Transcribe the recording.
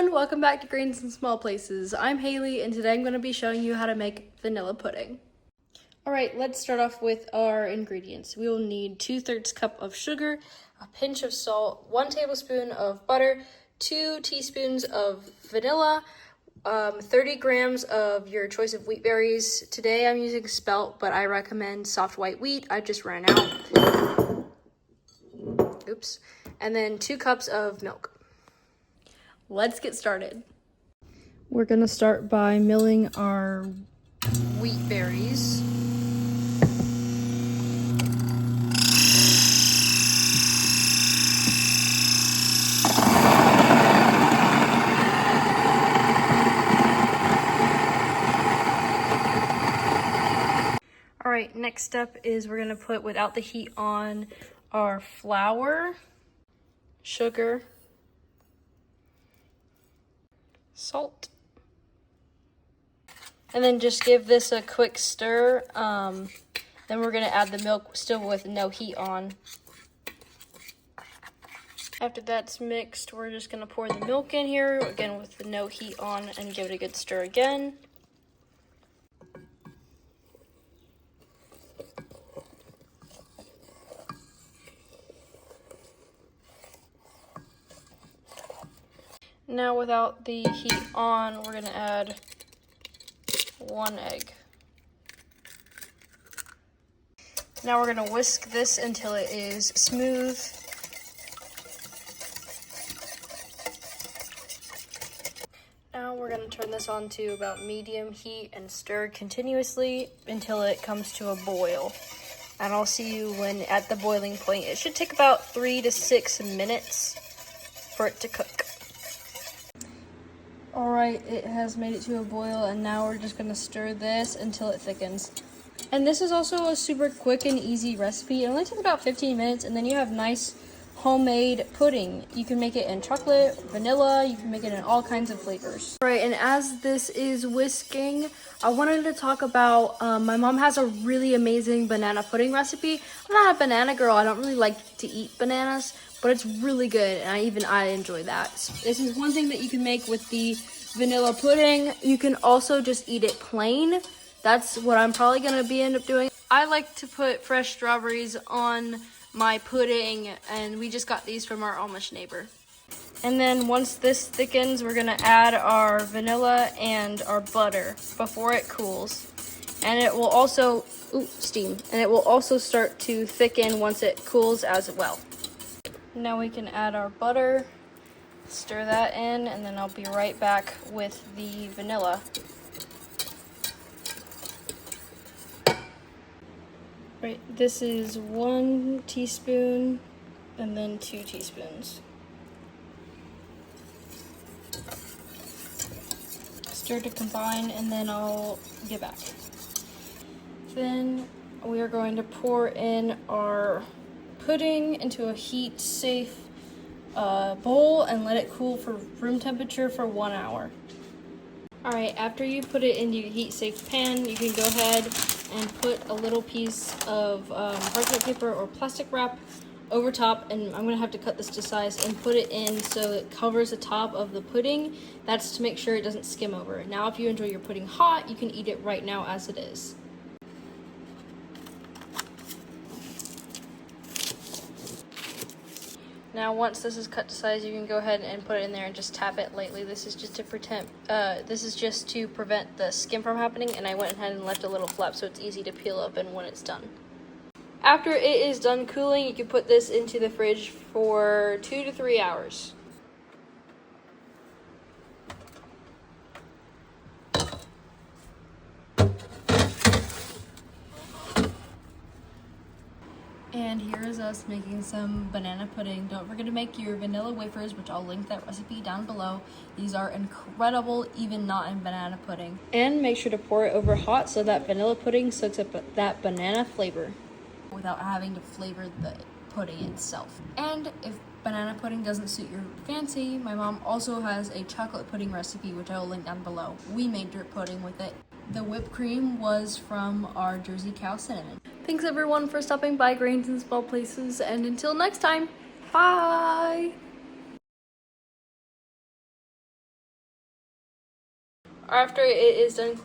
everyone, welcome back to Grains in Small Places. I'm Haley and today I'm going to be showing you how to make vanilla pudding. Alright, let's start off with our ingredients. We will need 2/3 cup of sugar, a pinch of salt, 1 tablespoon of butter, 2 teaspoons of vanilla, 30 grams of your choice of wheat berries. Today I'm using spelt, but I recommend soft white wheat. I just ran out. Oops. And then 2 cups of milk. Let's get started. We're gonna start by milling our wheat berries. All right, next step is we're gonna put, without the heat on, our flour, sugar, salt, and then just give this a quick stir. Then we're gonna add the milk, still with no heat on. After that's mixed, we're just gonna pour the milk in here, again with the no heat on, and give it a good stir again. Now without the heat on, we're gonna add 1 egg. Now we're gonna whisk this until it is smooth. Now we're gonna turn this on to about medium heat and stir continuously until it comes to a boil. And I'll see you when at the boiling point. It should take about 3 to 6 minutes for it to cook. Alright, it has made it to a boil, and now we're just going to stir this until it thickens. And this is also a super quick and easy recipe. It only takes about 15 minutes, and then you have nice homemade pudding. You can make it in chocolate, vanilla, you can make it in all kinds of flavors. Alright, and as this is whisking, I wanted to talk about, my mom has a really amazing banana pudding recipe. I'm not a banana girl, I don't really like to eat bananas, but it's really good, and I enjoy that. This is one thing that you can make with the vanilla pudding. You can also just eat it plain. That's what I'm probably gonna end up doing. I like to put fresh strawberries on my pudding, and we just got these from our Amish neighbor. And then once this thickens, we're gonna add our vanilla and our butter before it cools. And it will also, steam, and it will also start to thicken once it cools as well. Now we can add our butter, stir that in, and then I'll be right back with the vanilla. Right, this is 1 teaspoon and then 2 teaspoons. Stir to combine, and then I'll get back. Then we are going to pour in our pudding into a heat-safe bowl and let it cool for room temperature for 1 hour. Alright, after you put it into your heat-safe pan, you can go ahead and put a little piece of parchment paper or plastic wrap over top, and I'm going to have to cut this to size and put it in so it covers the top of the pudding. That's to make sure it doesn't skim over. Now if you enjoy your pudding hot, you can eat it right now as it is. Now once this is cut to size, you can go ahead and put it in there and just tap it lightly. This is just to prevent the skim from happening, and I went ahead and left a little flap so it's easy to peel open when it's done. After it is done cooling, you can put this into the fridge for 2 to 3 hours. And here is us making some banana pudding. Don't forget to make your vanilla wafers, which I'll link that recipe down below. These are incredible, even not in banana pudding. And make sure to pour it over hot so that vanilla pudding soaks up that banana flavor without having to flavor the pudding itself. And if banana pudding doesn't suit your fancy, my mom also has a chocolate pudding recipe, which I will link down below. We made drip pudding with it. The whipped cream was from our Jersey cow cinnamon. Thanks everyone for stopping by Grains in Small Places, and until next time, bye! after it is done